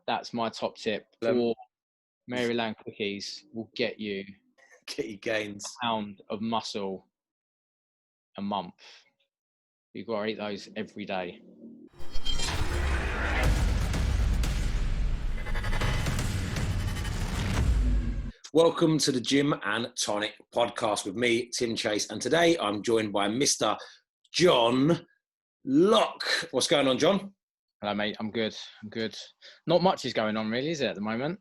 That's my top tip. Um, 4 Maryland cookies will get you gains. a pound of muscle a month. You've got to eat those every day. Welcome to the Gym and Tonic Podcast with me, Tim Chase, and today I'm joined by Mr. John Locke. What's going on, John? Hello, mate. I'm good. Not much is going on, really, is it, at the moment?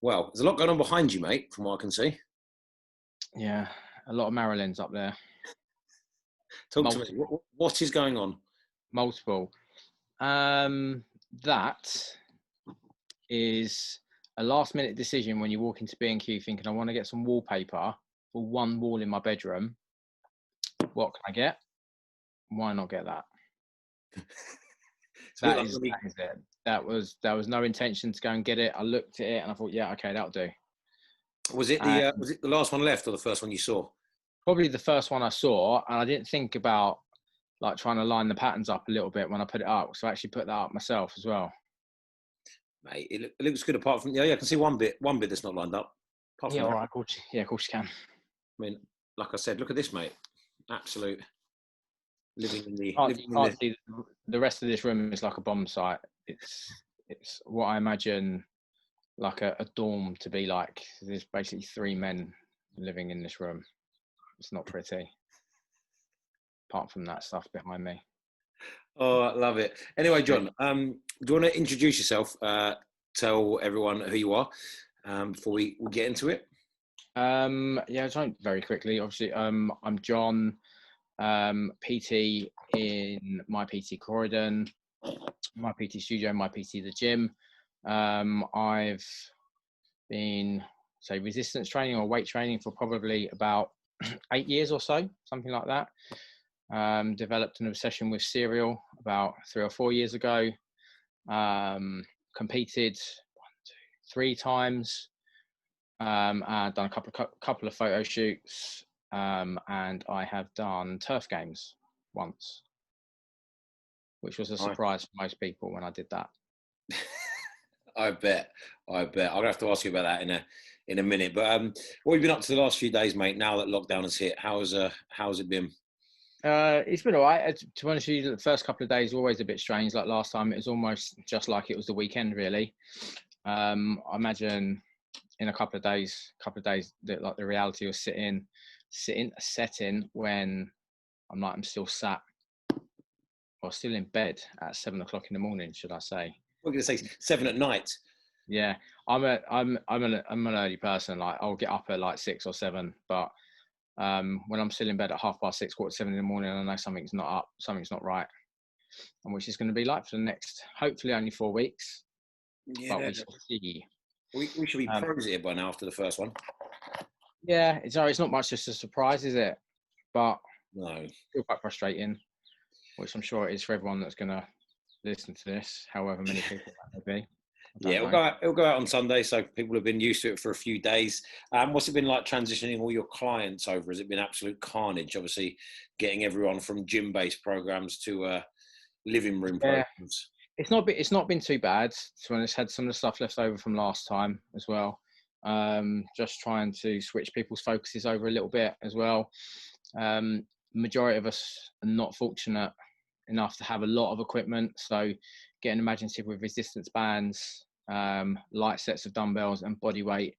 Well, there's a lot going on behind you, mate, from what I can see. Yeah, a lot of Marilyns up there. Talk to me. What is going on? Multiple. That is a last-minute decision when you walk into B&Q thinking, I want to get some wallpaper for one wall in my bedroom. What can I get? Why not get that? That is it. There was no intention to go and get it. I looked at it and I thought, yeah, okay, that'll do. Was it the last one left or the first one you saw? Probably the first one I saw, and I didn't think about like trying to line the patterns up a little bit when I put it up. So I actually put that up myself as well. Mate, it looks good apart from, I can see one bit that's not lined up. Yeah, all right, of course you can. I mean, like I said, look at this, mate. Absolute living in the... The rest of this room is like a bomb site. It's what I imagine like a dorm to be like. There's basically 3 men living in this room. It's not pretty. Apart from that stuff behind me. Oh, I love it. Anyway, John, do you want to introduce yourself? Tell everyone who you are before we get into it. Yeah, I'll very quickly. Obviously, I'm John, PT in My PT Croydon, My PT Studio, My PT The Gym. I've been, resistance training or weight training for probably about 8 years or so, something like that. Developed an obsession with cereal about 3 or 4 years ago. Competed 3 times. Done a couple of photo shoots, and I have done turf games once, which was a surprise for most people when I did that. I bet. I'm gonna have to ask you about that in a minute. But what have you been up to the last few days, mate? Now that lockdown has hit, how's it been? It's been all right. To be honest with you, the first couple of days were always a bit strange. Like last time, it was almost just like it was the weekend, really. I imagine in a couple of days, that like the reality was setting when I'm still sat or still in bed at 7 o'clock in the morning, should I say? We're going to say 7 at night. Yeah, I'm an early person. Like I'll get up at like 6 or 7, but when I'm still in bed at 6:30, 7:15 in the morning, I know something's not right, and which is going to be like for the next, hopefully only 4 weeks. Yeah, but we shall see. We should be pros here by now after the first one. Yeah, it's not much just a surprise, is it? But no, it's still quite frustrating, which I'm sure it is for everyone that's going to listen to this, however many people that may be. Yeah, it'll go out on Sunday, so people have been used to it for a few days. What's it been like transitioning all your clients over? Has it been absolute carnage? Obviously, getting everyone from gym-based programs to living room programs. It's not been too bad. So when it's had some of the stuff left over from last time as well. Just trying to switch people's focuses over a little bit as well. Majority of us are not fortunate enough to have a lot of equipment, so getting imaginative with resistance bands, light sets of dumbbells and body weight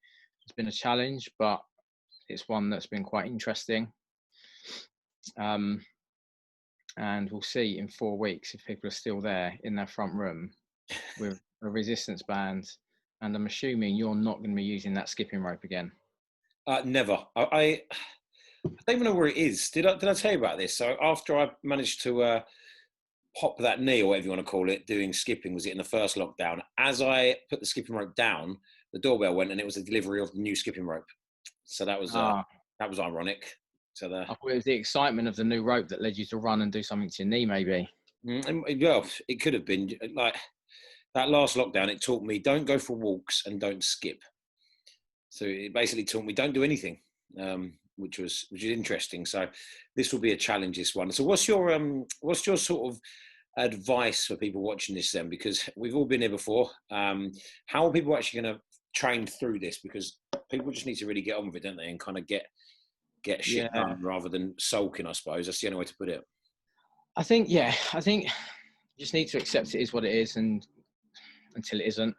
has been a challenge, but it's one that's been quite interesting. And we'll see in 4 weeks if people are still there in their front room with a resistance band, and I'm assuming you're not going to be using that skipping rope again. Never. I don't even know where it is. Did I tell you about this? So after I managed to pop that knee, or whatever you want to call it, doing skipping, was it in the first lockdown? As I put the skipping rope down, the doorbell went and it was a delivery of the new skipping rope. So that was ironic. So I thought it was the excitement of the new rope that led you to run and do something to your knee, maybe. Well, it could have been like that last lockdown. It taught me don't go for walks and don't skip. So it basically taught me don't do anything, which is interesting. So this will be a challenge, this one. So what's your sort of advice for people watching this then? Because we've all been here before. How are people actually going to train through this? Because people just need to really get on with it, don't they? And kind of get shit Yeah, done rather than sulking, I suppose. That's the only way to put it. I think you just need to accept it is what it is, and until it isn't,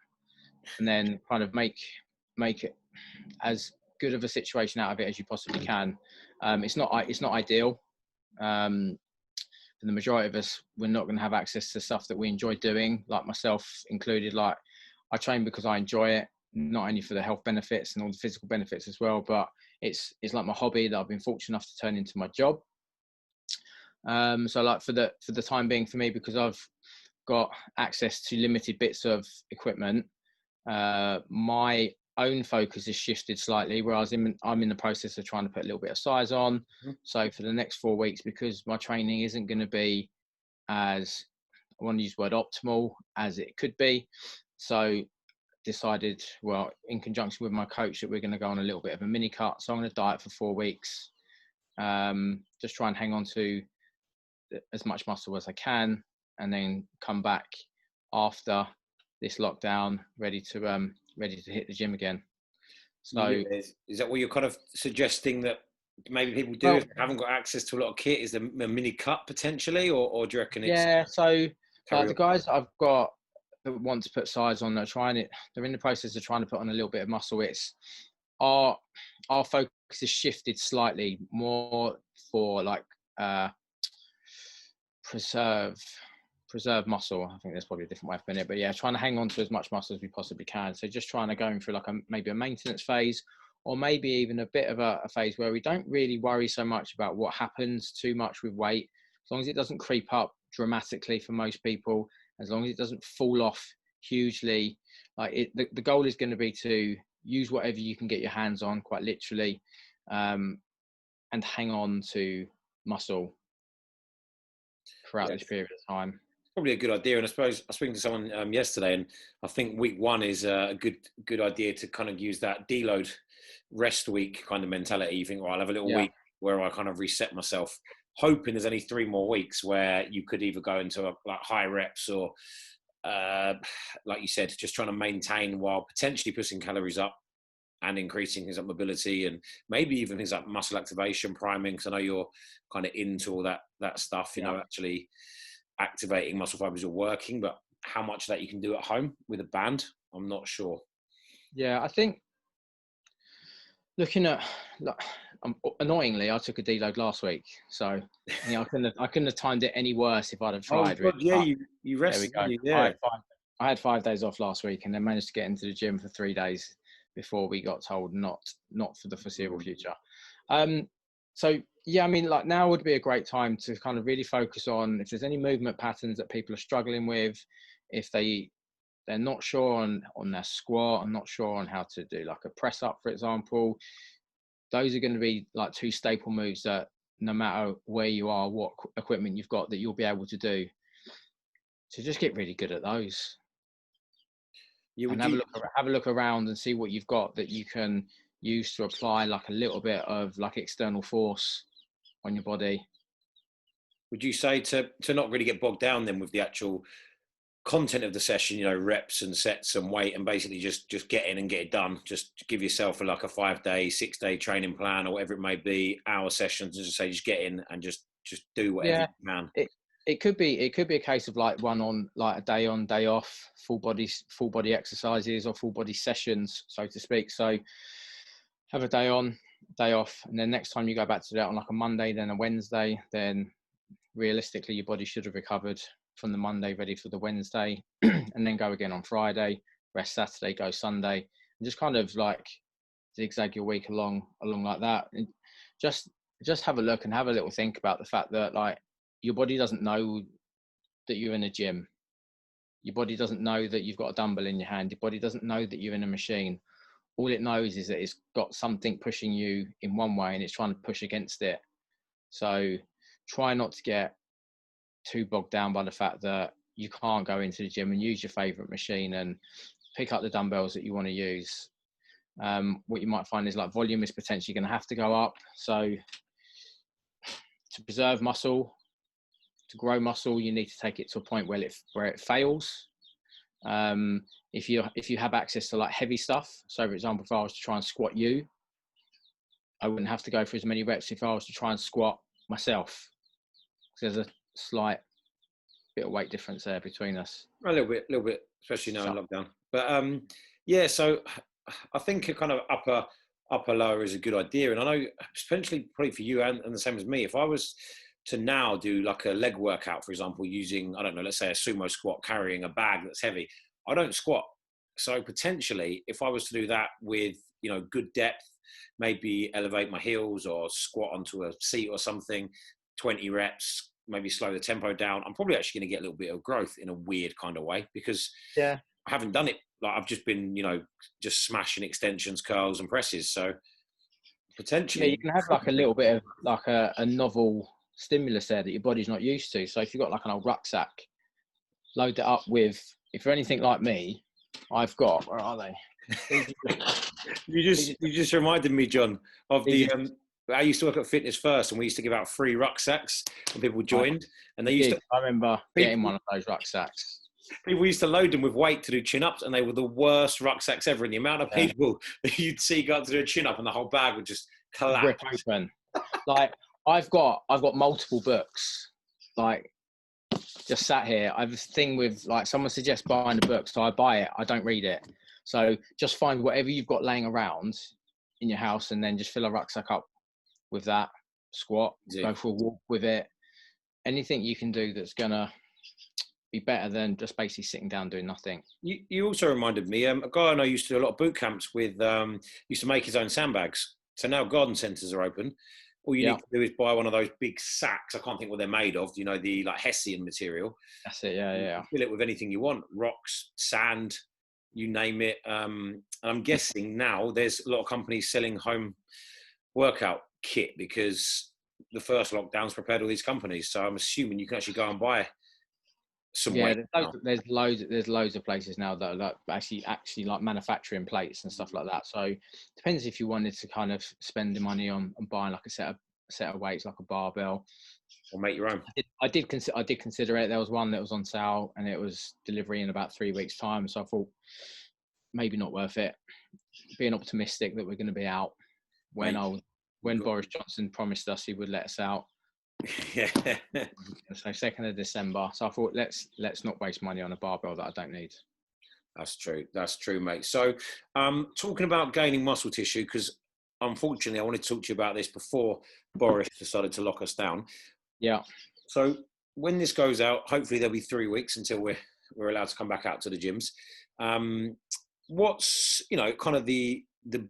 and then kind of make it as good of a situation out of it as you possibly can. It's not ideal. For the majority of us, we're not going to have access to stuff that we enjoy doing, like myself included. Like, I train because I enjoy it, not only for the health benefits and all the physical benefits as well, but it's like my hobby that I've been fortunate enough to turn into my job. So like for the time being, for me, because I've got access to limited bits of equipment, my own focus has shifted slightly, whereas I'm in the process of trying to put a little bit of size on. Mm-hmm. So for the next 4 weeks, because my training isn't going to be as, I want to use the word optimal, as it could be, so decided, well, in conjunction with my coach, that we're going to go on a little bit of a mini cut. So I'm going to diet for 4 weeks, just try and hang on to as much muscle as I can, and then come back after this lockdown ready to hit the gym again. So is that what you're kind of suggesting, that maybe people do, well, if they haven't got access to a lot of kit? Is there a mini cut potentially, or do you reckon it's yeah, so like the guys on? that I've got that want to put size on, they're in the process of trying to put on a little bit of muscle. It's our focus has shifted slightly more for like preserve muscle. I think there's probably a different way of putting it, but yeah, trying to hang on to as much muscle as we possibly can. So just trying to go through like maybe a maintenance phase, or maybe even a bit of a phase where we don't really worry so much about what happens too much with weight, as long as it doesn't creep up dramatically for most people, as long as it doesn't fall off hugely. Like the goal is going to be to use whatever you can get your hands on, quite literally, and hang on to muscle throughout this period of time. Probably a good idea. And I suppose I was speaking to someone yesterday, and I think week 1 is a good idea to kind of use that deload rest week kind of mentality. You think, well, I'll have a little week where I kind of reset myself, hoping there's only 3 more weeks where you could either go into like high reps, or like you said, just trying to maintain while potentially pushing calories up and increasing things like mobility, and maybe even things like muscle activation, priming, because I know you're kind of into all that stuff, you know, actually activating muscle fibers are working. But how much of that you can do at home with a band, I'm not sure. Yeah, I think looking at, annoyingly, I took a deload last week, so you know, I couldn't have timed it any worse if I'd have tried. Oh, God, really. yeah, you rested. There we go. Yeah. I had 5 days off last week, and then managed to get into the gym for 3 days before we got told not for the foreseeable future. So yeah, I mean, like, now would be a great time to kind of really focus on if there's any movement patterns that people are struggling with, if they're not sure on their squat, and not sure on how to do like a press up, for example. Those are going to be like 2 staple moves that no matter where you are, what equipment you've got, that you'll be able to do. So just get really good at those. And have a look around and see what you've got that you can use to apply like a little bit of like external force on your body. Would you say to not really get bogged down then with the actual content of the session, you know, reps and sets and weight, and basically just get in and get it done? Just give yourself like a 5-day, 6-day training plan, or whatever it may be, hour sessions, and just say, just get in and just do whatever you can. It could be a case of like a day on, day off, full body exercises, or full body sessions, so to speak. So have a day on, day off, and then next time you go back to that on like a Monday, then a Wednesday, then realistically your body should have recovered from the Monday, ready for the Wednesday, and then go again on Friday, rest Saturday, go Sunday, and just kind of like zigzag your week along like that. And just have a look and have a little think about the fact that, like, your body doesn't know that you're in a gym. Your body doesn't know that you've got a dumbbell in your hand. Your body doesn't know that you're in a machine. All it knows is that it's got something pushing you in one way, and it's trying to push against it. So try not to get too bogged down by the fact that you can't go into the gym and use your favorite machine and pick up the dumbbells that you want to use. What you might find is like volume is potentially going to have to go up. So to preserve muscle, to grow muscle, you need to take it to a point where it fails. If you have access to like heavy stuff, so for example, if I was to try and squat you, I wouldn't have to go for as many reps if I was to try and squat myself. There's a slight bit of weight difference there between us. A little bit, especially now in lockdown. But yeah, so I think a kind of upper lower is a good idea. And I know potentially probably for you and the same as me, if I was to now do like a leg workout, for example, using, I don't know, let's say a sumo squat, carrying a bag that's heavy, I don't squat. So potentially if I was to do that with, you know, good depth, maybe elevate my heels or squat onto a seat or something, 20 reps, maybe slow the tempo down, I'm probably actually going to get a little bit of growth in a weird kind of way, because I haven't done it. Like I've just been, you know, just smashing extensions, curls and presses. So potentially you can have like a little bit of like a novel stimulus there that your body's not used to. So if you've got like an old rucksack, load it up with, if you're anything like me, I've got, where are they? You just reminded me, John, of the I used to work at Fitness First, and we used to give out free rucksacks when people joined. And they used to, I remember getting one of those rucksacks. People used to load them with weight to do chin-ups, and they were the worst rucksacks ever. And the amount of people that you'd see go up to do a chin-up, and the whole bag would just collapse. Rip open. Like I've got multiple books, like just sat here. I have this thing with like someone suggests buying a book, so I buy it. I don't read it. So just find whatever you've got laying around in your house, and then just fill a rucksack up with that. Squat, go for a walk with it. Anything you can do that's gonna be better than just basically sitting down doing nothing. You also reminded me, a guy I know used to do a lot of boot camps with, used to make his own sandbags. So now garden centres are open. All you need to do is buy one of those big sacks. I can't think what they're made of. You know, the like Hessian material. That's it. Yeah. Fill it with anything you want: rocks, sand, you name it. And I'm guessing now there's a lot of companies selling home workout kit, because the first lockdowns prepared all these companies. So I'm assuming you can actually go and buy some weight. There's loads of places now that are like actually like manufacturing plates and stuff like that. So depends if you wanted to kind of spend the money on buying like a set of weights, like a barbell, or make your own. I did consider it. There was one that was on sale and it was delivery in about 3 weeks time, so I thought maybe not worth it, being optimistic that we're going to be out when Boris Johnson promised us he would let us out. Yeah. So 2nd of December. So I thought let's not waste money on a barbell that I don't need. That's true, mate. So talking about gaining muscle tissue, because unfortunately I wanted to talk to you about this before Boris decided to lock us down. Yeah. So when this goes out, hopefully there'll be 3 weeks until we're allowed to come back out to the gyms. What's, you know, kind of the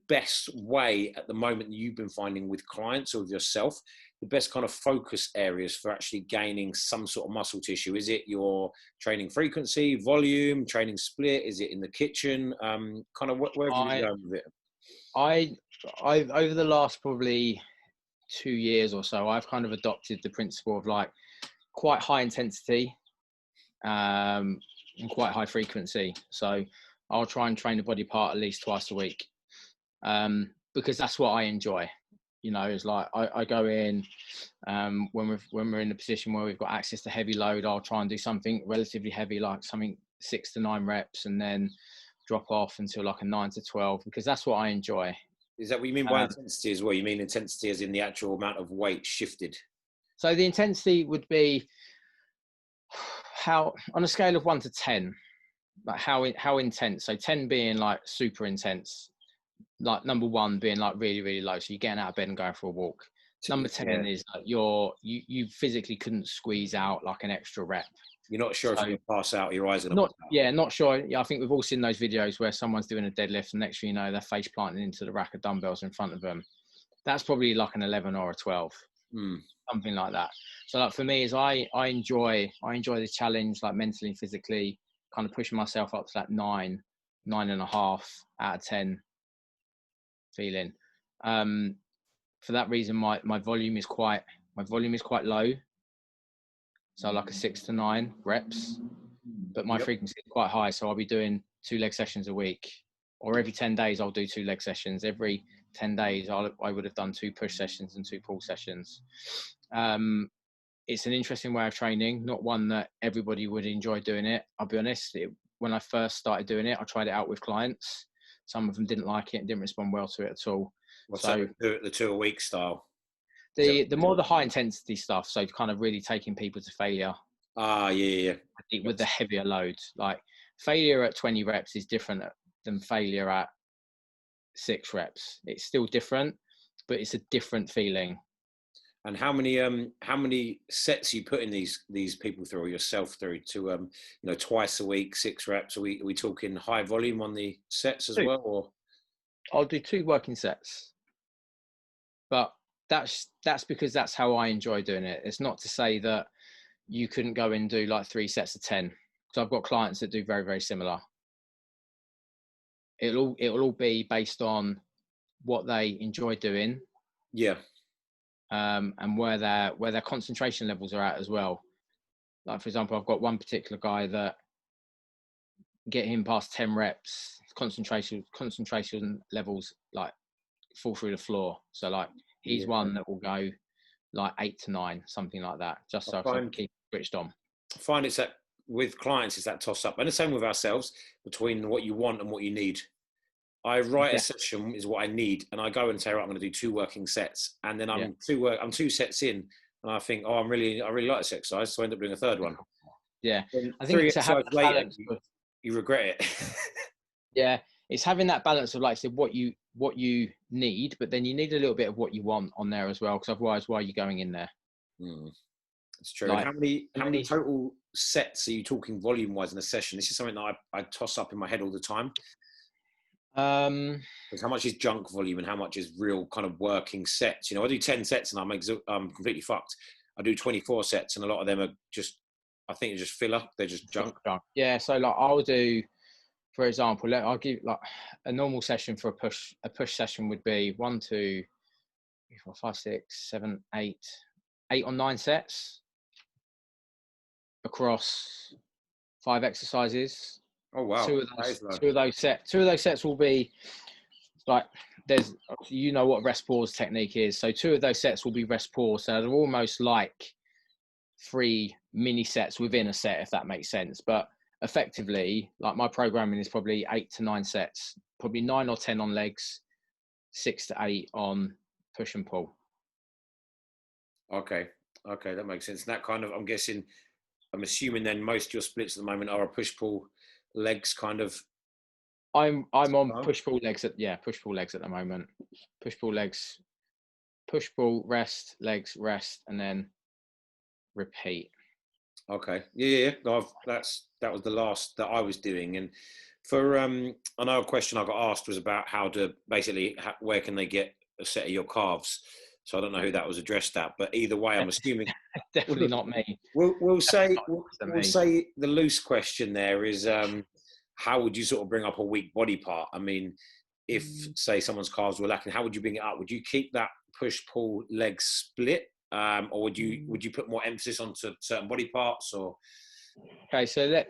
best way at the moment you've been finding with clients or with yourself, the best kind of focus areas for actually gaining some sort of muscle tissue? Is it your training frequency, volume, training split? Is it in the kitchen? Kind of where have you going with it? I over the last probably 2 years or so, I've kind of adopted the principle of like quite high intensity and quite high frequency. So I'll try and train the body part at least twice a week, because that's what I enjoy. You know, it's like I go in when we're in a position where we've got access to heavy load, I'll try and do something relatively heavy, like something 6 to 9 reps, and then drop off until like a 9 to 12, because that's what I enjoy. Is that what you mean by intensity as well? You mean intensity as in the actual amount of weight shifted? So the intensity would be how, on a scale of 1 to 10, like how intense. So 10 being like super intense, like number 1 being like really, really low. So you're getting out of bed and going for a walk. Number 10 is like you physically couldn't squeeze out like an extra rep. You're not sure if you're going to pass out, your eyes are not. Not sure. Yeah, I think we've all seen those videos where someone's doing a deadlift and next thing you know, they're face planting into the rack of dumbbells in front of them. That's probably like an 11 or a 12, something like that. So like for me, is I enjoy the challenge, like mentally and physically, kind of pushing myself up to that 9.5 out of 10 feeling. For that reason, my volume is quite low. So like a 6 to 9 reps, but my frequency is quite high. So I'll be doing 2 leg sessions a week, or every 10 days I'll do 2 leg sessions. Every 10 days I would have done 2 push sessions and 2 pull sessions. it's an interesting way of training, not one that everybody would enjoy doing it. I'll be honest, when I first started doing it, I tried it out with clients. Some of them didn't like it and didn't respond well to it at all. What's So the 2 a week style? the more the high intensity stuff, so kind of really taking people to failure. Yeah. With the heavier loads, like failure at 20 reps is different than failure at 6 reps. It's still different, but it's a different feeling. And how many sets are you putting these people through, or yourself through, to twice a week, 6 reps? Are we talking high volume on the sets as well, or? I'll do 2 working sets, but that's because that's how I enjoy doing it. It's not to say that you couldn't go and do like 3 sets of 10. So I've got clients that do very, very similar. It'll all be based on what they enjoy doing. Yeah. And where their concentration levels are at as well. Like, for example, I've got one particular guy that get him past 10 reps, concentration levels like fall through the floor. So like he's one that will go like 8 to 9, something like that, just so I can keep switched on. I find it's that with clients, it's that toss up, and the same with ourselves, between what you want and what you need. I write a session is what I need, and I go and say, right, I'm going to do 2 working sets, and then I'm 2 sets in, and I think, I really like this exercise, so I end up doing a 3rd one. Yeah, and I think 3 it's exercises later, you regret it. Yeah, it's having that balance of, like I said, what you need, but then you need a little bit of what you want on there as well, because otherwise, why are you going in there? It's true. Like, how many total sets are you talking volume wise in a session? This is something that I toss up in my head all the time. Because how much is junk volume and how much is real kind of working sets? I do 10 sets and I'm completely fucked. I do 24 sets and a lot of them are just, I think it's just filler. They're just junk. Yeah. So like I'll do, for example, I'll give like a normal session for a push session would be 1, 2, 3, 4, 5, 6, 7, 8 or 9 sets across 5 exercises. Oh wow! Two of those sets will be like, there's, what rest pause technique is. So 2 of those sets will be rest pause. So they're almost like 3 mini sets within a set, if that makes sense. But effectively, like my programming is probably 8 to 9 sets, probably 9 or 10 on legs, 6 to 8 on push and pull. Okay, that makes sense. And that kind of, I'm assuming then most of your splits at the moment are a push pull legs kind of. I'm on push pull legs at the moment. Push pull legs, push pull rest, legs rest, and then repeat. Okay, yeah. No, that was the last that I was doing. And for I know a question I got asked was about how to basically where can they get a set of your calves. So I don't know who that was addressed at, but either way, I'm assuming definitely not me. We'll say the loose question there is, how would you sort of bring up a weak body part? I mean, if say someone's calves were lacking, how would you bring it up? Would you keep that push pull leg split, or would you put more emphasis onto certain body parts? Or okay, so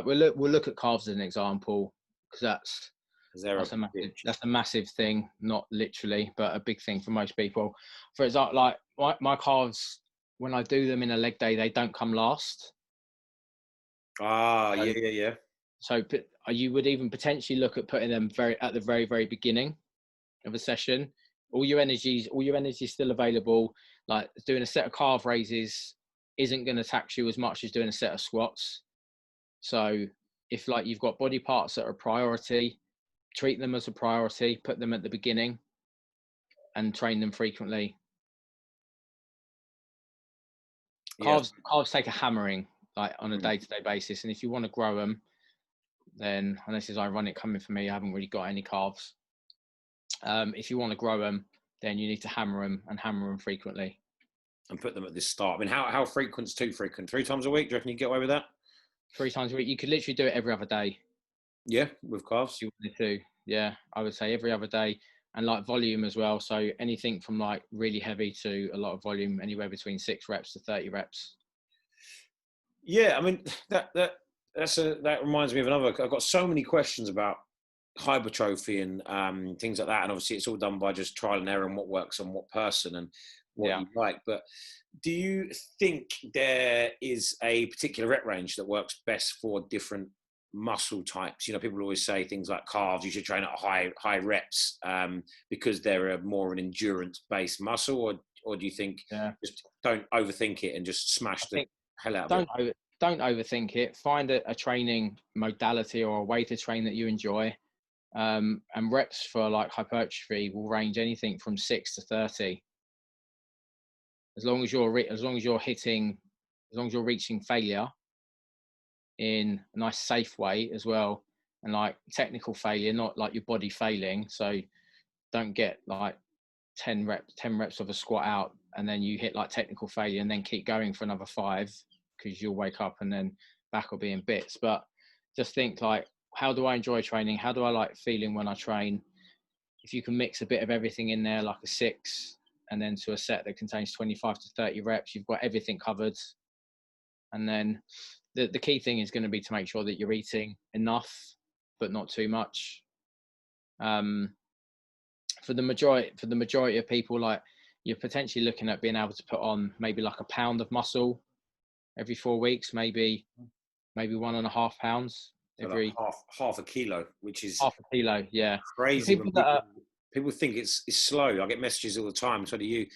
we'll look at calves as an example, because that's a massive thing, not literally, but a big thing for most people. For example, like my calves, when I do them in a leg day, they don't come last. Yeah. So you would even potentially look at putting them at the very, very beginning of a session. All your energy is still available. Like doing a set of calf raises isn't going to tax you as much as doing a set of squats. So if like you've got body parts that are a priority, treat them as a priority, put them at the beginning and train them frequently. Calves take a hammering like on a day-to-day basis. And if you want to grow them, then, and this is ironic coming from me, I haven't really got any calves. If you want to grow them, then you need to hammer them frequently. And put them at the start. I mean, how frequent's too frequent? 3 times a week? Do you reckon you get away with that? 3 times a week. You could literally do it every other day. Yeah, with calves? You wanted to. Yeah, I would say every other day. And like volume as well. So anything from like really heavy to a lot of volume, anywhere between 6 reps to 30 reps. Yeah, I mean, that reminds me of another. I've got so many questions about hypertrophy and things like that. And obviously it's all done by just trial and error and what works on what person. And what you like. But do you think there is a particular rep range that works best for different muscle types? You know, people always say things like calves, you should train at high reps because they're a more of an endurance-based muscle, or do you think just don't overthink it and just smash the hell out of it? Don't overthink it. Find a training modality or a way to train that you enjoy. And reps for like hypertrophy will range anything from 6 to 30. As long as you're reaching failure in a nice safe way as well, and like technical failure, not like your body failing. So don't get like 10 reps of a squat out and then you hit like technical failure and then keep going for another 5, because you'll wake up and then back will be in bits. But just think like, how do I enjoy training? How do I like feeling when I train? If you can mix a bit of everything in there, like a 6, and then to a set that contains 25 to 30 reps, you've got everything covered. And then the key thing is going to be to make sure that you're eating enough, but not too much. For the majority of people, like, you're potentially looking at being able to put on maybe like a pound of muscle every 4 weeks, maybe 1.5 pounds every like half a kilo, which is half a kilo. Yeah, crazy. People think it's slow. I get messages all the time. So do you?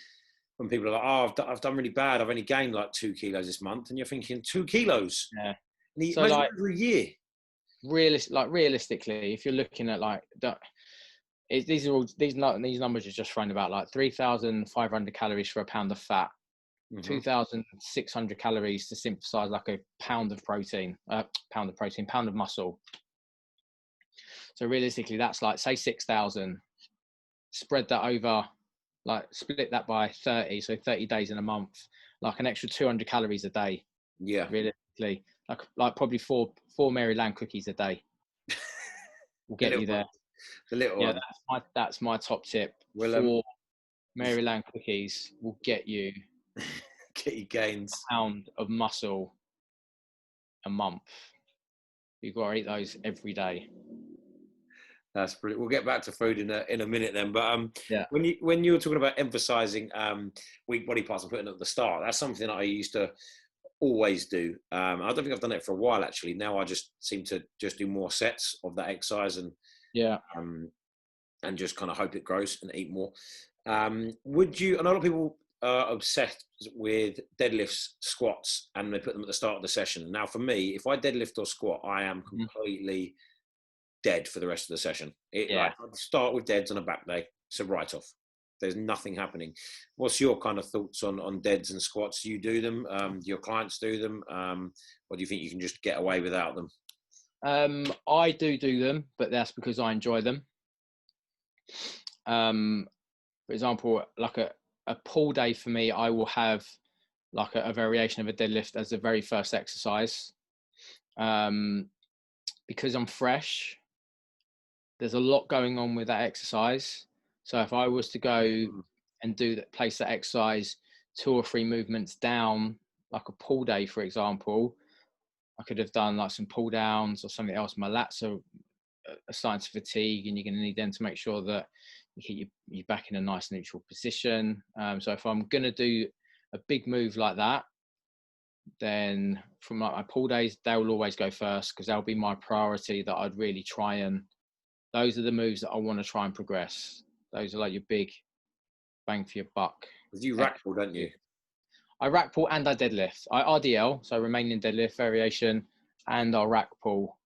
When people are like, "Oh, I've done really bad. I've only gained like 2 kilos this month," and you're thinking 2 kilos. Yeah. And so like over a year. Realistically, if you're looking at like these numbers are just thrown about, like 3,500 calories for a pound of fat, 2,600 calories to synthesize like a pound of muscle. So realistically, that's like, say 6,000. Spread that over, like split that by 30, so 30 days in a month, like an extra 200 calories a day. Yeah, realistically, like probably four Maryland cookies a day will get you there. The little one. That's my top tip. 4 Maryland cookies will get you gains. a pound of muscle a month. You've got to eat those every day. That's brilliant. We'll get back to food in a minute then. But when you were talking about emphasizing weak body parts and putting it at the start, that's something that I used to always do. I don't think I've done it for a while actually. Now I just seem to just do more sets of that exercise and just kind of hope it grows and eat more. Would you? I know a lot of people are obsessed with deadlifts, squats, and they put them at the start of the session. Now, for me, if I deadlift or squat, I am completely dead for the rest of the session. Like, I'd start with deads on a back day. It's a write-off. There's nothing happening. What's your kind of thoughts on deads and squats? Do you do them? Do your clients do them? Or do you think you can just get away without them? I do them, but that's because I enjoy them. For example, like a pull day for me, I will have like a variation of a deadlift as the very first exercise. Because I'm fresh, there's a lot going on with that exercise. So if I was to go and place that exercise 2 or 3 movements down, like a pull day, for example, I could have done like some pull downs or something else. My lats are starting to fatigue, and you're going to need them to make sure that you keep your back in a nice neutral position. So if I'm going to do a big move like that, then from like my pull days, they will always go first, because that'll be my priority, that I'd really try and, those are the moves that I want to try and progress. Those are like your big bang for your buck. You rack pull, don't you? I rack pull and I deadlift. I RDL, so remaining deadlift variation, and I'll rack pull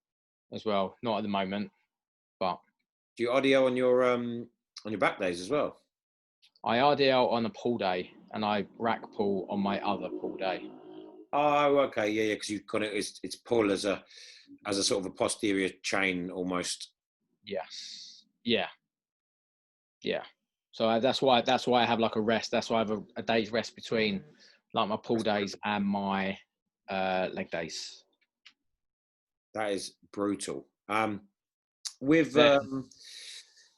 as well. Not at the moment, but. Do you RDL on your back days as well? I RDL on a pull day, and I rack pull on my other pull day. Oh, okay, yeah, because you've got it. It's pull as a sort of a posterior chain almost. Yes. Yeah. So that's why I have like a rest. That's why I have a day's rest between like my pull days and my leg days. That is brutal. Before I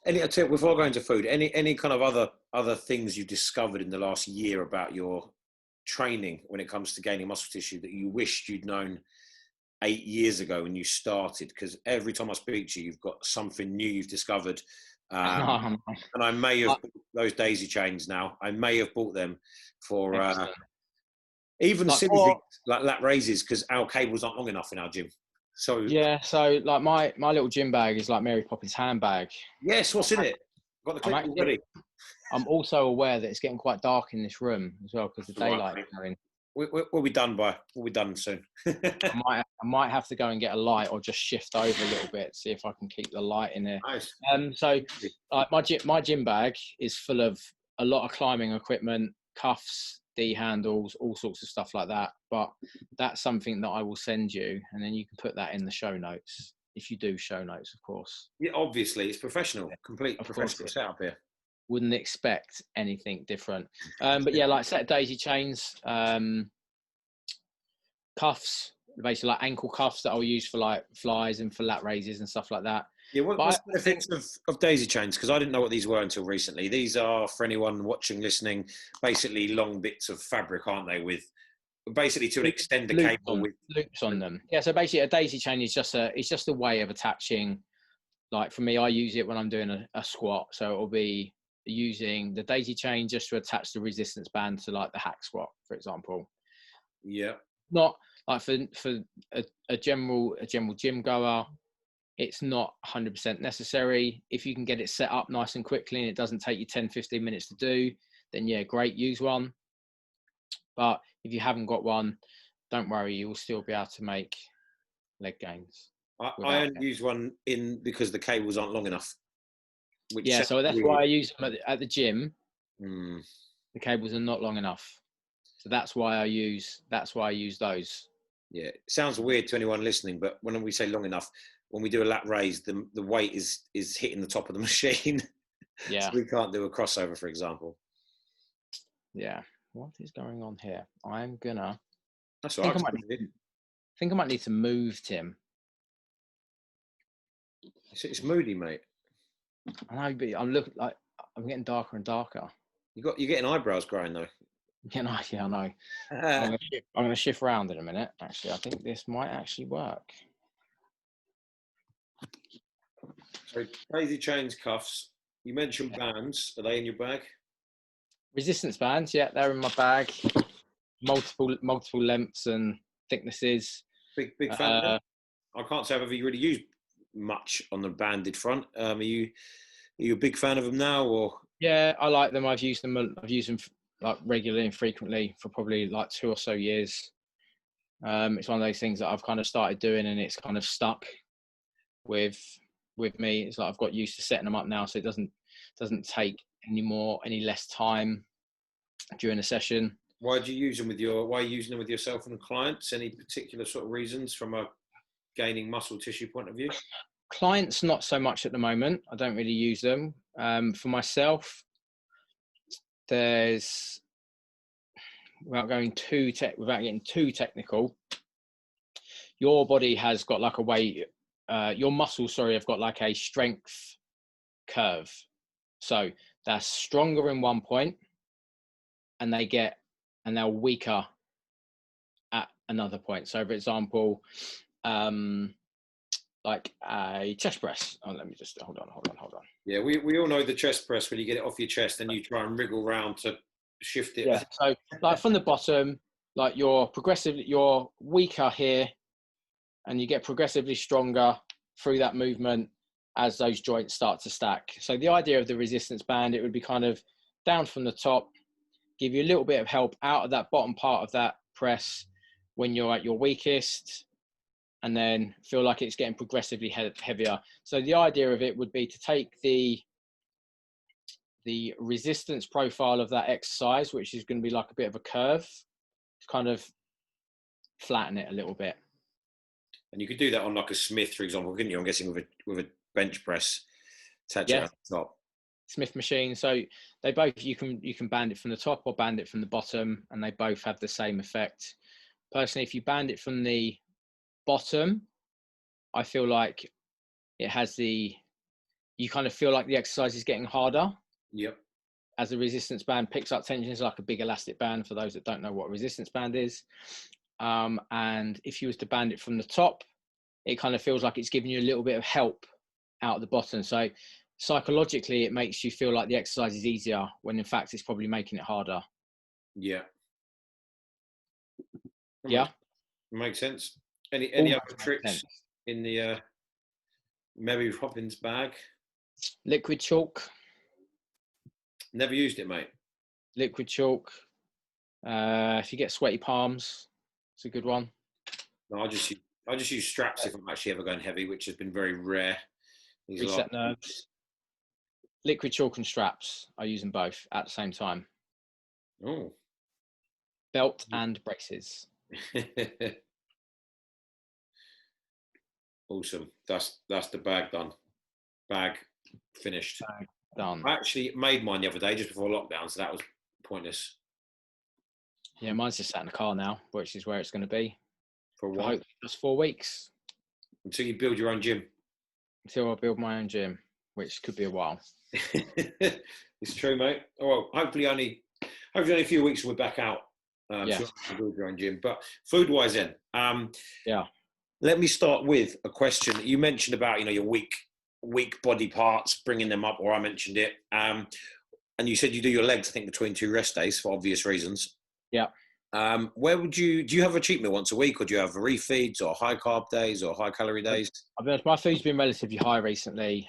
go into food, any kind of other things you've discovered in the last year about your training when it comes to gaining muscle tissue that you wished you'd known 8 years ago when you started? Because every time I speak to you, you've got something new you've discovered. And I may have bought those daisy chains now. I may have bought them for even like silly things like lat raises, because our cables aren't long enough in our gym. So yeah, so like my little gym bag is like Mary Poppins handbag. yes, what's in it? Got the clip already. I'm also aware that it's getting quite dark in this room as well because the daylight is going. We'll be done we'll be done soon. I might have to go and get a light or just shift over a little bit, see if I can keep the light in there. Nice. So my gym bag is full of a lot of climbing equipment, cuffs, D handles, all sorts of stuff like that. But that's something that I will send you, and then you can put that in the show notes if you do show notes, of course. Yeah, obviously it's professional, complete professional setup here. Wouldn't expect anything different. But yeah, like set of daisy chains, cuffs, basically like ankle cuffs that I'll use for like flies and for lat raises and stuff like that. Yeah, what's the benefits of daisy chains? Because I didn't know what these were until recently. These are, for anyone watching, listening, basically long bits of fabric, aren't they? With basically to extend the cable with loops on them. Yeah, so basically a daisy chain is just a way of attaching. Like for me, I use it when I'm doing a squat. So it'll be using the daisy chain just to attach the resistance band to like the hack squat, for example. Yeah. Not like for a general gym goer, it's not 100% necessary. If you can get it set up nice and quickly and it doesn't take you 10-15 minutes to do, then yeah, great, use one. But if you haven't got one, don't worry, you will still be able to make leg gains. I only use one because the cables aren't long enough. Yeah, so that's why I use them at the gym. The cables are not long enough. So that's why I use those. Yeah, it sounds weird to anyone listening, but when we say long enough, when we do a lat raise, the weight is hitting the top of the machine. Yeah. So we can't do a crossover, for example. Yeah. What is going on here? I'm gonna. That's right. I think I might need to move, Tim. It's moody, mate. I know, but I'm getting darker and darker. You're getting eyebrows growing though. Yeah, I know. I'm gonna shift around in a minute. Actually, I think this might actually work. So daisy chains, cuffs. You mentioned bands. Are they in your bag? Resistance bands, yeah, they're in my bag. Multiple lengths and thicknesses. Big fan of them? I can't say I've ever really used much on the banded front. Are you a big fan of them now, or? Yeah, I like them. I've used them like regularly and frequently for probably like 2 or so years. It's one of those things that I've kind of started doing, and it's kind of stuck with me. It's like I've got used to setting them up now, so it doesn't take any less time during a session. Why are you using them with yourself and clients? Any particular sort of reasons from a gaining muscle tissue point of view? Clients, not so much at the moment. I don't really use them. For myself, there's, without getting too technical, your body has got like a way, your muscles, have got like a strength curve. So they're stronger in one point, and they're weaker at another point. So, for example, like a chest press. Oh, let me just hold on. Yeah, we all know the chest press when you get it off your chest and you try and wriggle around to shift it. Yeah. So, like from the bottom, like you're weaker here, and you get progressively stronger through that movement as those joints start to stack. So the idea of the resistance band, it would be kind of down from the top, give you a little bit of help out of that bottom part of that press when you're at your weakest, and then feel like it's getting progressively heavier. So the idea of it would be to take the resistance profile of that exercise, which is going to be like a bit of a curve, to kind of flatten it a little bit. And you could do that on like a Smith, for example, couldn't you? I'm guessing with a bench press, attach it at the top. Smith machine. So they both, you can band it from the top or band it from the bottom, and they both have the same effect. Personally, if you band it from the bottom, I feel like it has you kind of feel like the exercise is getting harder. Yep. As the resistance band picks up tension, it's like a big elastic band for those that don't know what a resistance band is. And if you was to band it from the top, it kind of feels like it's giving you a little bit of help out of the bottom. So psychologically, it makes you feel like the exercise is easier when in fact it's probably making it harder. Yeah. Yeah. Makes sense. Any Almost other tricks sense. in the Mary Poppins bag? Liquid chalk. Never used it, mate. Liquid chalk. If you get sweaty palms, it's a good one. No, I just use straps if I'm actually ever going heavy, which has been very rare. Reset nerves. Liquid chalk and straps. I use them both at the same time. Oh. Belt and braces. Awesome. That's the bag done. Bag finished. Bag done. I actually made mine the other day just before lockdown, so that was pointless. Yeah, mine's just sat in the car now, which is where it's going to be. For I what? hope just 4 weeks. Until you build your own gym. Until I build my own gym, which could be a while. It's true, mate. Oh, well, hopefully only a few weeks we're back out. Yeah. So you build your own gym. But food-wise then, Yeah. let me start with a question. You mentioned about, your weak body parts, bringing them up, or I mentioned it. And you said you do your legs, I think, between 2 rest days for obvious reasons. Yeah. Where do you have a cheat meal once a week, or do you have refeeds or high carb days or high calorie days? I'll be honest, my food's been relatively high recently.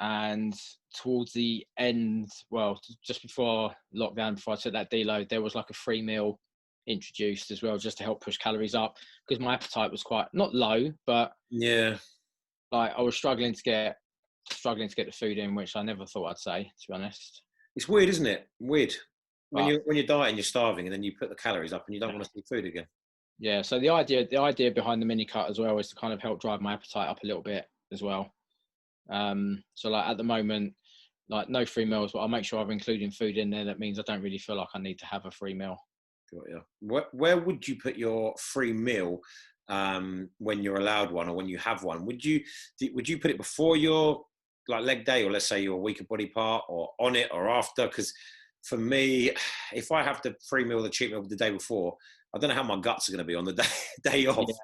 And towards the end, well, just before lockdown, before I took that deload, there was like a free meal introduced as well, just to help push calories up, because my appetite was quite not low, but yeah, like I was struggling to get the food in, which I never thought I'd say, to be honest. it's weird, isn't it? Weird when But, you're dieting, you're starving, and then you put the calories up, and you don't want to see food again. yeah, so the idea behind the mini cut as well is to kind of help drive my appetite up a little bit as well. So like at the moment, like no free meals, but I'll make sure I'm including food in there. That means I don't really feel like I need to have a free meal. Got you. Where would you put your free meal when you're allowed one, or when you have one? Would you put it before your like leg day, or let's say your weaker body part, or on it, or after? Because for me, if I have the free meal, the cheat meal the day before, I don't know how my guts are going to be on the day off. Yeah.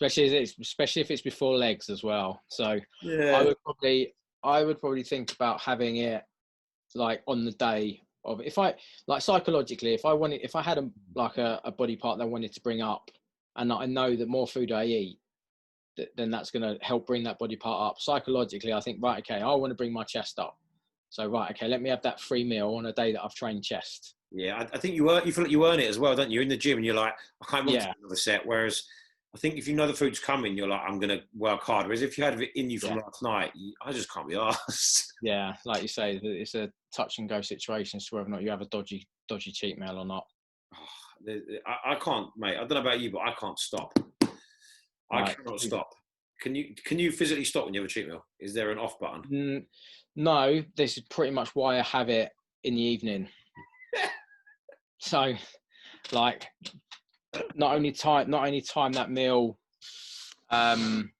Especially if it's before legs as well. So yeah. I would probably think about having it like on the day of, if I like psychologically, if I had a body part that I wanted to bring up, and I know that more food I eat, then that's going to help bring that body part up. Psychologically, I think, right, okay, I want to bring my chest up. So, right, okay, let me have that free meal on a day that I've trained chest. Yeah, I think you feel like you earn it as well, don't you? You're in the gym and you're like, I can't wait to another set. Whereas I think if you know the food's coming, you're like, I'm going to work hard. Whereas if you had it in you from last night, I just can't be arsed. Yeah, like you say, it's a touch and go situation as to whether or not you have a dodgy cheat meal or not. I can't, mate. I don't know about you, but I can't stop. I cannot stop. Can you physically stop when you have a cheat meal? Is there an off button? No, this is pretty much why I have it in the evening. So, like, not only time that meal on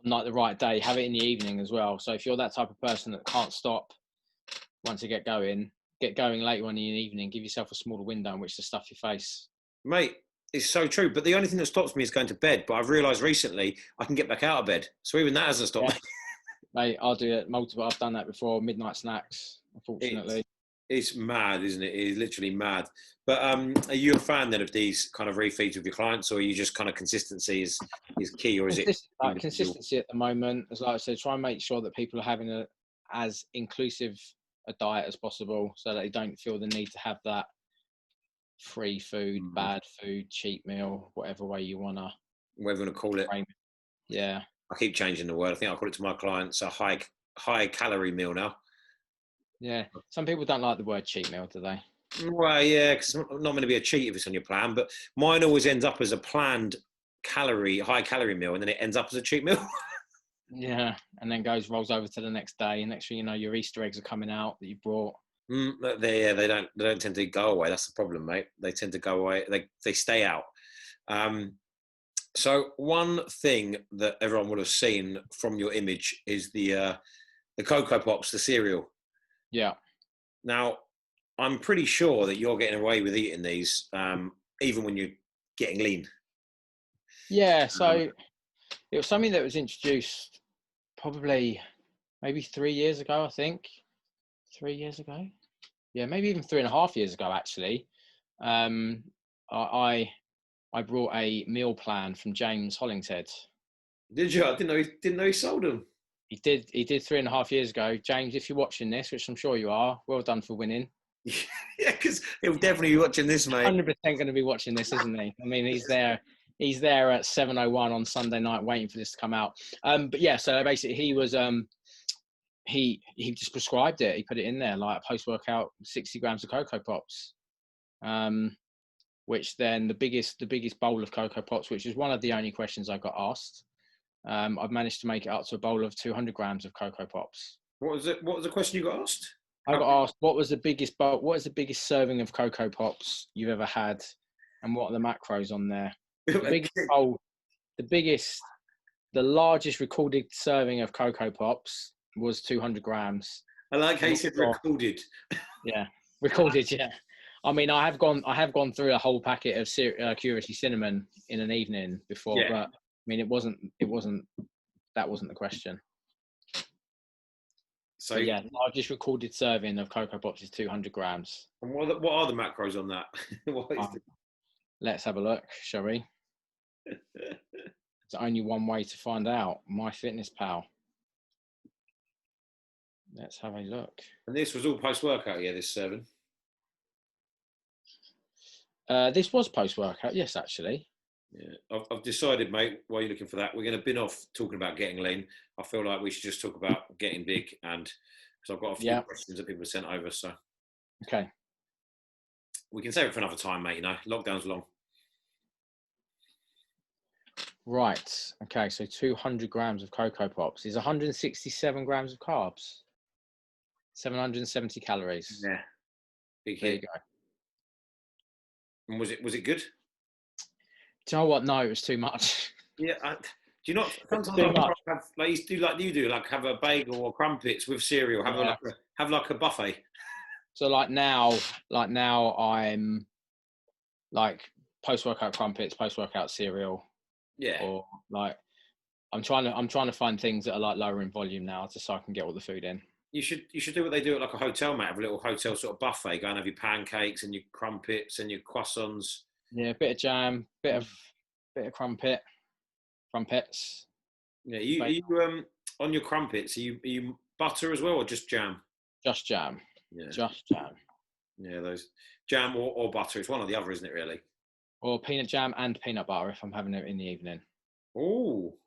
like the right day, have it in the evening as well. So if you're that type of person that can't stop once you get going later on in the evening, give yourself a smaller window in which to stuff your face. Mate, it's so true. But the only thing that stops me is going to bed. But I've realised recently I can get back out of bed. So even that hasn't stopped me. Mate, I'll do it multiple. I've done that before. Midnight snacks, unfortunately. It's mad, isn't it? It's literally mad. But are you a fan then of these kind of refeeds with your clients, or are you just kind of consistency is key, or is it consistency at the moment? As like I said, try and make sure that people are having as inclusive a diet as possible, so that they don't feel the need to have that free food, bad food, cheat meal, whatever way you wanna call it. Yeah. I keep changing the word. I think I'll call it to my clients a high calorie meal now. Yeah. Some people don't like the word cheat meal, do they? Well, yeah, because it's not going to be a cheat if it's on your plan. But mine always ends up as a planned high calorie meal, and then it ends up as a cheat meal. Yeah, and then rolls over to the next day, and next thing you know, your Easter eggs are coming out that you brought. They don't tend to go away. That's the problem, mate. They tend to go away. They stay out. So one thing that everyone would have seen from your image is the Cocoa Pops, the cereal. Yeah. Now, I'm pretty sure that you're getting away with eating these even when you're getting lean? Yeah, so it was something that was introduced probably maybe 3 years ago, I think. 3 years ago? Yeah, maybe even 3.5 years ago, actually. I brought a meal plan from James Hollingshead. Did you? I didn't know he sold them. He did 3.5 years ago. James, if you're watching this, which I'm sure you are, well done for winning. Yeah, because he'll definitely be watching this, mate. 100% going to be watching this, isn't he? I mean, he's there at 7:01 on Sunday night waiting for this to come out. But yeah, so basically he was he just prescribed it. He put it in there like a post-workout 60 grams of Cocoa Pops. Which then the biggest bowl of Cocoa Pops, which is one of the only questions I got asked. I've managed to make it up to a bowl of 200 grams of Cocoa Pops. What was it? What was the question you got asked? I got asked, what is the biggest serving of Cocoa Pops you've ever had? And what are the macros on there? The biggest bowl, the largest recorded serving of Cocoa Pops was 200 grams. I like how you said recorded. Yeah, recorded, yeah. I mean, I have gone through a whole packet of Curiously Cinnamon in an evening before, Yeah. but I mean, that wasn't the question. So yeah, largest recorded serving of Cocoa Pops is 200 grams. And what are the macros on that? Let's have a look, shall we? There's only one way to find out. MyFitnessPal. Let's have a look. And this was all post-workout, yeah, this serving? This was post-workout, yes, actually. Yeah, I've decided, mate, while you're looking for that, we're going to bin off talking about getting lean. I feel like we should just talk about getting big, and because I've got a few questions that people have sent over. So, okay, we can save it for another time, mate. You know, lockdown's long. Right. Okay. So 200 grams of Cocoa Pops is 167 grams of carbs, 770 calories. Yeah. Big hit. There you go. And was it good? Do you know what? No, it was too much. Yeah. Do you not sometimes have, like you do, like have a bagel or crumpets with cereal, have like a buffet? So like now I'm like post-workout crumpets, post-workout cereal. Yeah. Or like I'm trying to find things that are like lower in volume now, just so I can get all the food in. You should do what they do at like a hotel, mate. Have a little hotel sort of buffet. Go and have your pancakes and your crumpets and your croissants. Yeah, a bit of jam, bit of crumpets. Yeah, you on your crumpets. Are you butter as well or just jam? Just jam. Yeah. Just jam. Yeah, those jam or butter. It's one or the other, isn't it? Really. Or peanut jam and peanut butter if I'm having it in the evening. Oh,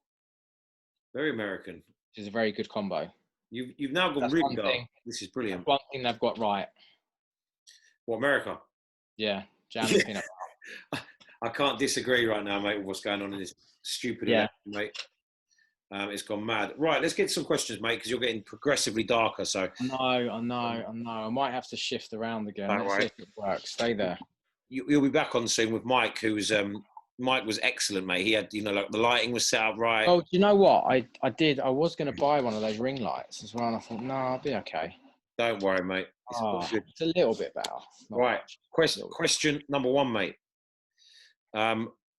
very American. Which is a very good combo. You've now gone really dark. This is brilliant. That's one thing they've got right. What, America? Yeah, jam and peanut butter. I can't disagree right now, mate, with what's going on in this stupid election, mate. It's gone mad. Right, let's get some questions, mate, because you're getting progressively darker. So I know. I might have to shift around again. Let's see if it works. Stay there. You'll be back on soon with Mike, who's Mike was excellent, mate. He had, like the lighting was set up right. Oh, do you know what? I was going to buy one of those ring lights as well, and I thought, no, I'll be okay. Don't worry, mate. It's a little bit better. Right. Question number one, mate.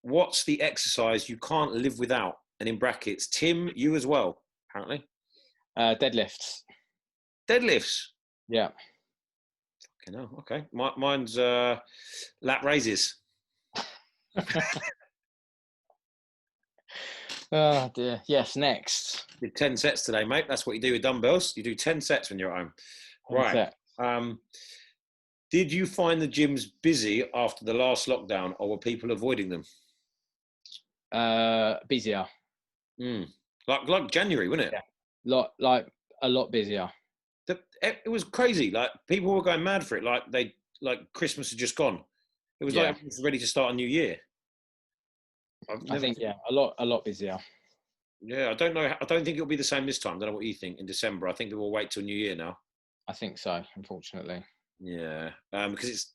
What's the exercise you can't live without? And in brackets, Tim, you as well, apparently. Deadlifts. Deadlifts? Yeah. Okay. Mine's lat raises. Oh dear. Yes, next. Did 10 sets today, mate. That's what you do with dumbbells. You do 10 sets when you're at home. Right. Did you find the gyms busy after the last lockdown, or were people avoiding them? Busier. Like January, wasn't it? Yeah. A lot busier. It was crazy. Like people were going mad for it. Like Christmas had just gone. It was like it was ready to start a new year. I think a lot busier. Yeah, I don't know. I don't think it'll be the same this time. I don't know what you think in December. I think we'll wait till New Year now. I think so, unfortunately. Yeah, because it's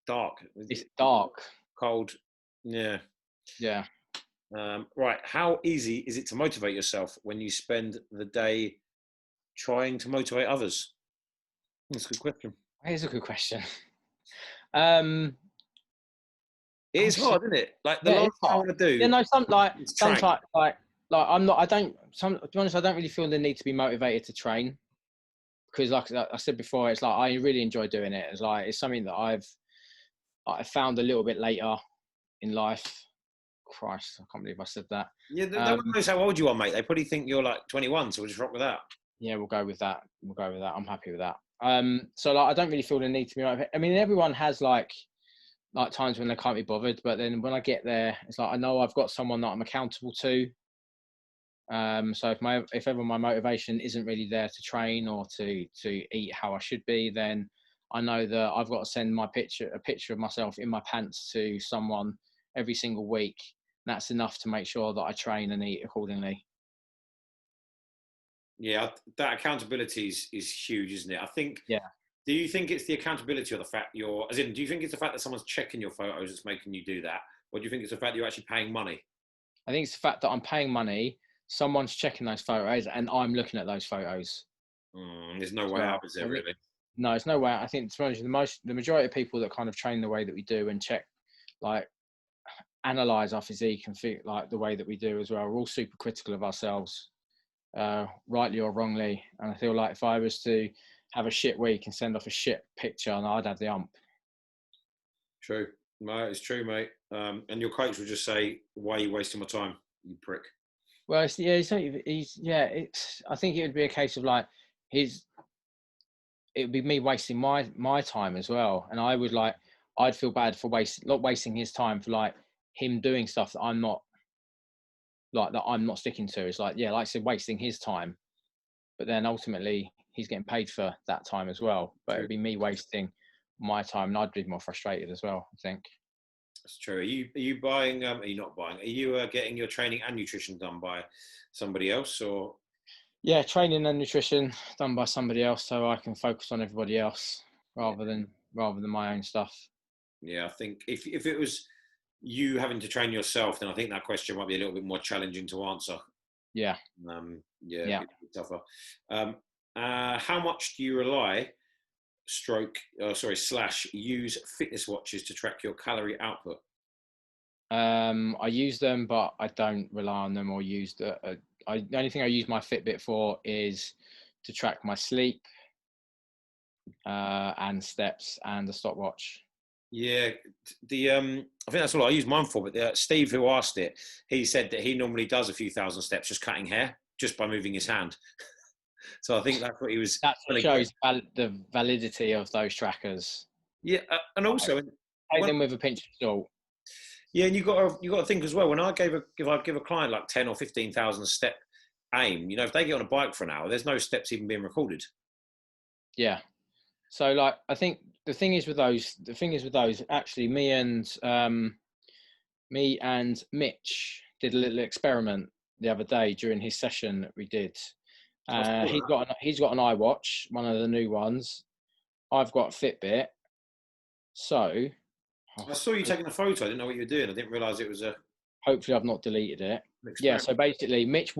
dark. It's dark. Cold. Yeah. Yeah. Right. How easy is it to motivate yourself when you spend the day trying to motivate others? That's a good question. Here's a good question. It is hard, isn't it? Like the Yeah, last it's thing I hard. want to do Yeah, no, is train. sometimes like I'm not. I don't. To be honest, I don't really feel the need to be motivated to train because, like I said before, it's like I really enjoy doing it. It's like it's something that I found a little bit later in life. Christ, I can't believe I said that. Yeah, no one knows how old you are, mate. They probably think you're like 21, so we'll just rock with that. Yeah, we'll go with that. I'm happy with that. So like, I don't really feel the need to be motivated. I mean, everyone has like times when they can't be bothered, but then when I get there, it's like I know I've got someone that I'm accountable to. So if ever my motivation isn't really there to train or to eat how I should be, then I know that I've got to send a picture of myself in my pants to someone every single week. That's enough to make sure that I train and eat accordingly. Yeah, that accountability is huge, isn't it? I think. Yeah. Do you think it's the accountability or the fact do you think it's the fact that someone's checking your photos that's making you do that? Or do you think it's the fact that you're actually paying money? I think it's the fact that I'm paying money, someone's checking those photos, and I'm looking at those photos. There's no way out, is there, really? No, there's no way. I think the majority of people that kind of train the way that we do and check, like, analyze our physique and feel like the way that we do as well, we're all super critical of ourselves, rightly or wrongly. And I feel like if I was to have a shit week and send off a shit picture, and I'd have the ump. True. No, it's true, mate. And your coach would just say, "Why are you wasting my time, you prick?" Well, I think it would be a case of like it would be me wasting my time as well, and I'd feel bad for not wasting his time for like him doing stuff that I'm not sticking to. It's like, yeah, like I said, wasting his time, but then ultimately he's getting paid for that time as well. But it'd be me wasting my time, and I'd be more frustrated as well, I think. That's true. Are you buying? Are you not buying? Are you getting your training and nutrition done by somebody else, or? Yeah, training and nutrition done by somebody else, so I can focus on everybody else rather than my own stuff. Yeah, I think if it was you having to train yourself, then I think that question might be a little bit more challenging to answer. Yeah. Yeah. Tougher. How much do you rely, / use fitness watches to track your calorie output? I use them, but I don't rely on them or use the only thing I use my Fitbit for is to track my sleep and steps and the stopwatch. Yeah, I think that's all I use mine for. But Steve, who asked it, he said that he normally does a few thousand steps just cutting hair, just by moving his hand. So I think that's what he was. That shows the validity of those trackers. Yeah, and also take them with a pinch of salt. Yeah, and you got to think as well. When I give a client like 10 or 15,000 step aim, if they get on a bike for an hour, there's no steps even being recorded. Yeah. So like, I think the thing is with those, actually me and Mitch did a little experiment the other day during his session that we did. He's got an iWatch, one of the new ones. I've got a Fitbit. So I saw you taking a photo. I didn't know what you were doing. I didn't realise it was a. Hopefully, I've not deleted it. Yeah. So basically, Mitch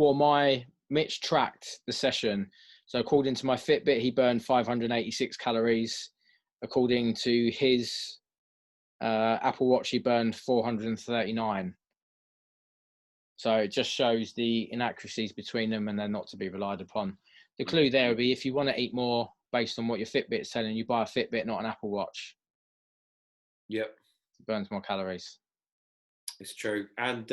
tracked the session. So according to my Fitbit, he burned 586 calories. According to his Apple Watch, he burned 439. So it just shows the inaccuracies between them, and they're not to be relied upon. The clue there would be if you want to eat more based on what your Fitbit is telling you, buy a Fitbit, not an Apple Watch. Yep. It burns more calories. It's true. And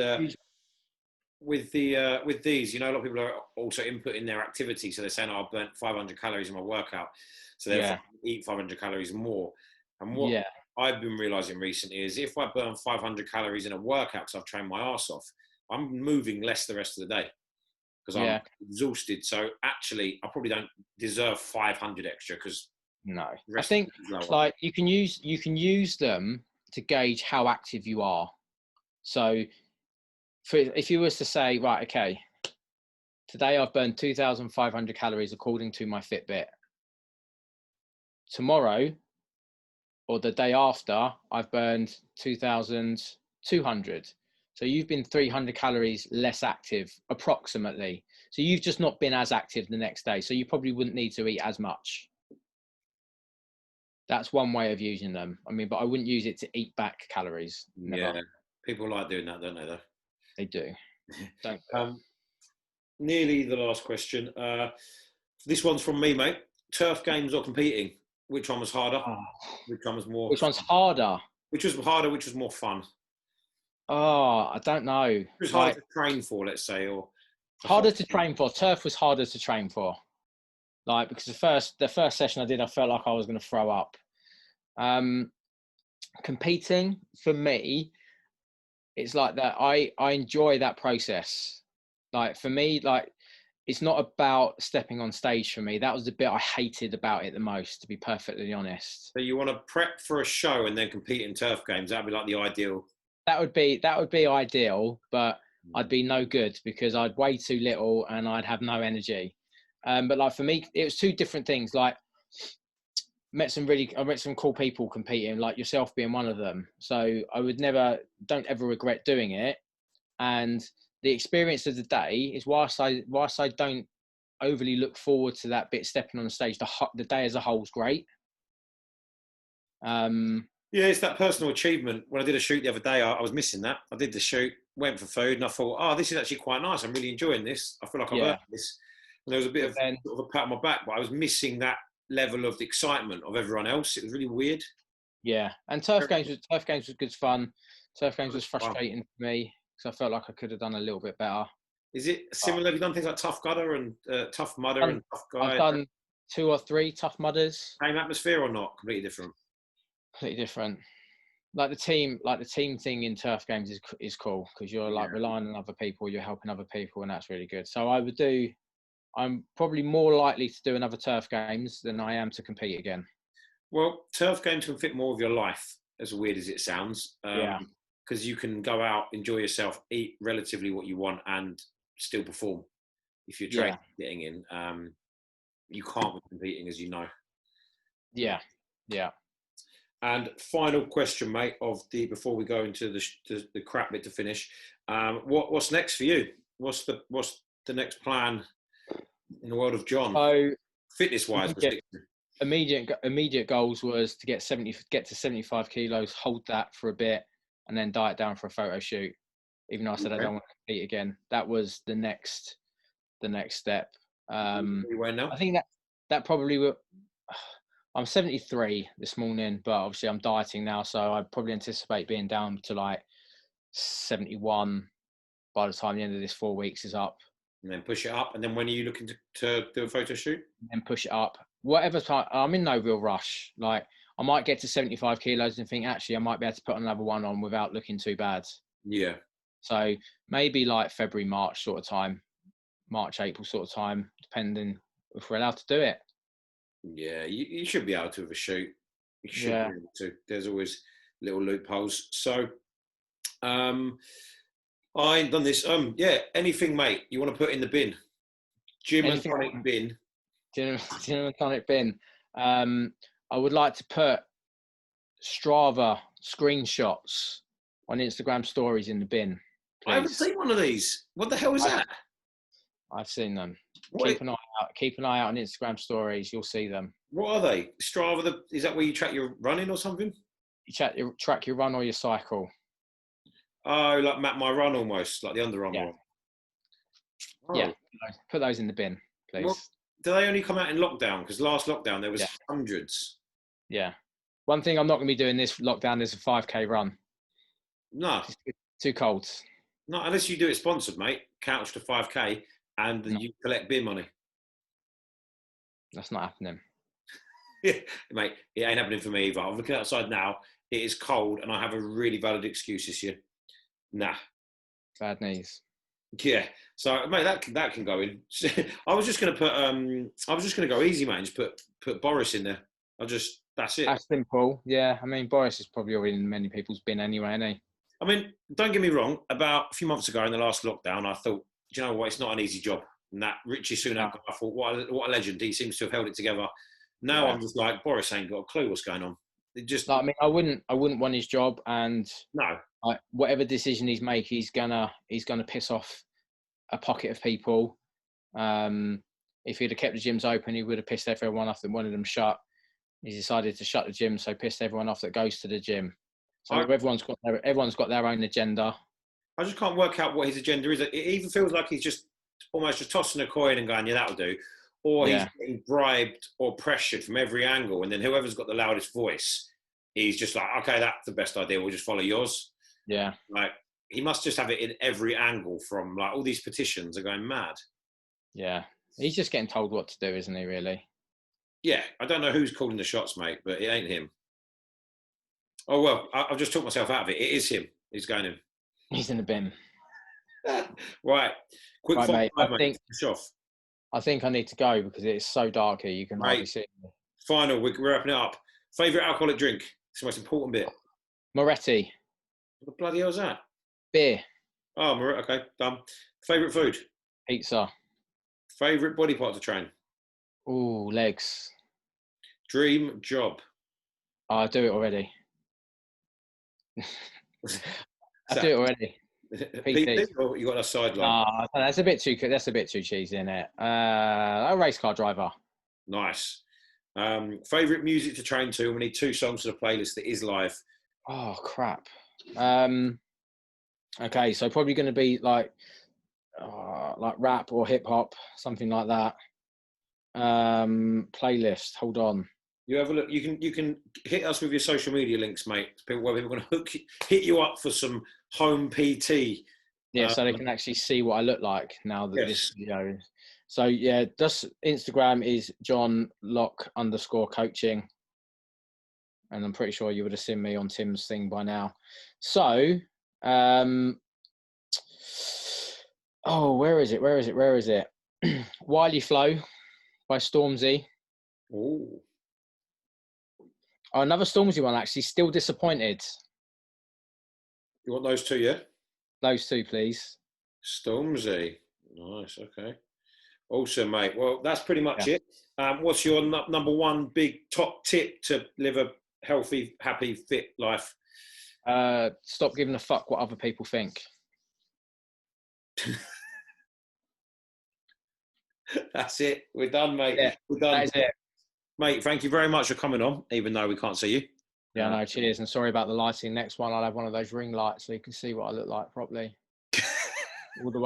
with these, a lot of people are also inputting their activity. So they're saying, I've burnt 500 calories in my workout. So they'll eat 500 calories more. And what I've been realizing recently is if I burn 500 calories in a workout because I've trained my ass off, I'm moving less the rest of the day because I'm exhausted. So actually, I probably don't deserve 500 extra because I think like you can use them to gauge how active you are. So if you was to say, right, okay, today I've burned 2,500 calories according to my Fitbit. Tomorrow or the day after, I've burned 2,200. So you've been 300 calories less active, approximately. So you've just not been as active the next day. So you probably wouldn't need to eat as much. That's one way of using them. I mean, but I wouldn't use it to eat back calories. Never. Yeah, people like doing that, don't they? Though They do. Don't. Nearly the last question. This one's from me, mate. Turf games or competing? Which one was harder? Oh. Which one was more? Which one's harder? Which was harder? Which was more fun? Oh, I don't know. It was harder to train for, let's say, or harder to train for. Turf was harder to train for. Like, because the first session I did, I felt like I was going to throw up. Competing for me, it's like that. I enjoy that process. Like for me, like it's not about stepping on stage for me. That was the bit I hated about it the most, to be perfectly honest. So you want to prep for a show and then compete in turf games? That'd be like the ideal. That would be ideal, but I'd be no good because I'd weigh too little and I'd have no energy. But like for me, it was two different things. Like I met some cool people competing, like yourself being one of them. So I would don't ever regret doing it. And the experience of the day is whilst I don't overly look forward to that bit stepping on the stage, the day as a whole is great. Yeah, it's that personal achievement. When I did a shoot the other day, I was missing that. I did the shoot, went for food, and I thought, oh, this is actually quite nice. I'm really enjoying this. I feel like I've earned this. And there was a bit of sort of a pat on my back, but I was missing that level of the excitement of everyone else. It was really weird. Yeah, and turf games was good fun. Turf games was frustrating for me because I felt like I could have done a little bit better. Is it similar? Have you done things like Tough Gutter and Tough Mudder and Tough Guy? I've done 2 or 3 Tough Mudders. Same atmosphere or not? Completely different. Completely different. Like the team thing in turf games is cool because you're like relying on other people, you're helping other people, and that's really good. So I'm probably more likely to do another turf games than I am to compete again. Well, turf games can fit more of your life, as weird as it sounds. Because you can go out, enjoy yourself, eat relatively what you want, and still perform. If you're training, getting in, you can't be competing, as you know. Yeah. And final question, mate, before we go into the crap bit to finish, what's next for you? What's the next plan in the world of John? So, fitness-wise, immediate goals was to get to 75 kilos, hold that for a bit, and then diet down for a photo shoot. Even though I said I don't want to compete again, that was the next step. Now? I think that probably will. I'm 73 this morning, but obviously I'm dieting now, so I probably anticipate being down to like 71 by the time the end of this 4 weeks is up. And then push it up. And then when are you looking to do a photo shoot? And push it up. Whatever time, I'm in no real rush. Like I might get to 75 kilos and think, actually, I might be able to put another one on without looking too bad. Yeah. So maybe like February, March sort of time, March, April sort of time, depending if we're allowed to do it. Yeah, you should be able to with a shoot. You should be able to. There's always little loopholes. So, I ain't done this. Anything, mate, you want to put in the bin? Gym and tonic bin. Gym and tonic bin. I would like to put Strava screenshots on Instagram stories in the bin, please. I haven't seen one of these. What the hell is that? I've seen them. Keep an eye out on Instagram stories. You'll see them. What are they? Strava, is that where you track your running or something? You track your run or your cycle. Oh, like Map My Run almost, like the Under Armour one. Oh. Yeah, put those in the bin, please. Well, do they only come out in lockdown? Because last lockdown there was hundreds. Yeah. One thing I'm not going to be doing this lockdown is a 5K run. No. It's too cold. No, unless you do it sponsored, mate. Couch to 5K and you collect beer money. That's not happening. Mate, it ain't happening for me either. I'm looking outside now. It is cold and I have a really valid excuse this year. Nah. Bad knees. Yeah. So, mate, that can go in. I was just going to go easy, mate, and just put Boris in there. That's it. That's simple. Yeah. I mean, Boris is probably already in many people's bin anyway, isn't he? I mean, don't get me wrong. About a few months ago in the last lockdown, I thought, do you know what? It's not an easy job. And that Richie Sunak, I thought, what a legend. He seems to have held it together. Now I'm just like, Boris ain't got a clue what's going on. I mean, I wouldn't want his job, and no, whatever decision he's make, he's gonna piss off a pocket of people. If he'd have kept the gyms open, he would have pissed everyone off and wanted them shut. He's decided to shut the gym, so pissed everyone off that goes to the gym. So I everyone's got their own agenda. I just can't work out what his agenda is. It even feels like he's just almost just tossing a coin and going, yeah, that'll do. Or he's getting bribed or pressured from every angle. And then whoever's got the loudest voice, he's just like, okay, that's the best idea. We'll just follow yours. Yeah. Like, he must just have it in every angle from, like, all these petitions are going mad. Yeah. He's just getting told what to do, isn't he, really? Yeah. I don't know who's calling the shots, mate, but it ain't him. Oh, well, I've just took myself out of it. It is him. He's going in. He's in the bin. Right. Quick right, mate. I think I need to go because it's so dark here. You can hardly see me. Final, we're wrapping it up. Favourite alcoholic drink? It's the most important bit. Moretti. What the bloody hell is that? Beer. Oh, okay, done. Favourite food? Pizza. Favourite body part to train? Ooh, legs. Dream job? Oh, I do it already. I do it already. PT or you got a sideline? That's a bit too cheesy, isn't it? A race car driver. Nice. Favourite music to train to? We need 2 songs to the playlist that is live. Oh crap. Okay, so probably going to be like rap or hip hop, something like that. Playlist. Hold on. You have a look. You can hit us with your social media links, mate. Where people are going to hit you up for some home PT. Yeah, so they can actually see what I look like now that this video is. So yeah, just Instagram is John Locke _coaching. And I'm pretty sure you would have seen me on Tim's thing by now. So, where is it? Wiley Flow by Stormzy. Oh, another Stormzy one, actually. Still Disappointed. You want those 2, yeah? Those 2, please. Stormzy. Nice, okay. Awesome, mate. Well, that's pretty much it. What's your number one big top tip to live a healthy, happy, fit life? Stop giving a fuck what other people think. That's it. We're done, mate. Yeah, we're done. That is it. Mate, thank you very much for coming on, even though we can't see you. Yeah, no, cheers. And sorry about the lighting. Next one, I'll have one of those ring lights so you can see what I look like properly. all the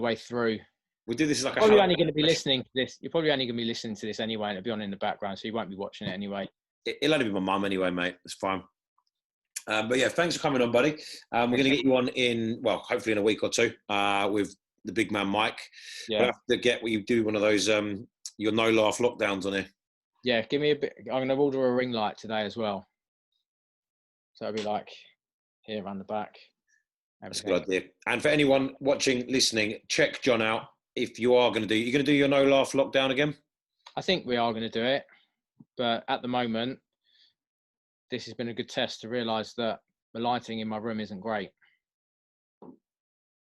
way through. We do this as like You're probably only going to be listening to this. You're probably only going to be listening to this anyway, and it'll be on in the background, so you won't be watching it anyway. It'll only be my mum anyway, mate. It's fine. But yeah, thanks for coming on, buddy. We're going to get you on in, well, hopefully in a week or 2 with the big man Mike. Yeah. We'll have to get what you do one of those your no laugh lockdowns on here. Yeah, give me a bit. I'm going to order a ring light today as well. So it'll be like here around the back. Everything. That's a good idea. And for anyone watching, listening, check John out. If you are going to do, you're going to do your no laugh lockdown again? I think we are going to do it. But at the moment, this has been a good test to realise that the lighting in my room isn't great.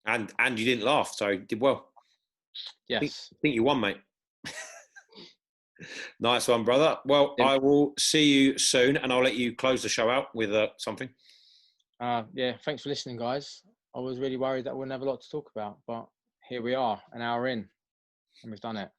And you didn't laugh, so you did well. Yes. I think you won, mate. Nice one, brother. Well, I will see you soon, and I'll let you close the show out with something. Yeah, thanks for listening, guys. I was really worried that we wouldn't have a lot to talk about, but here we are, an hour in, and we've done it.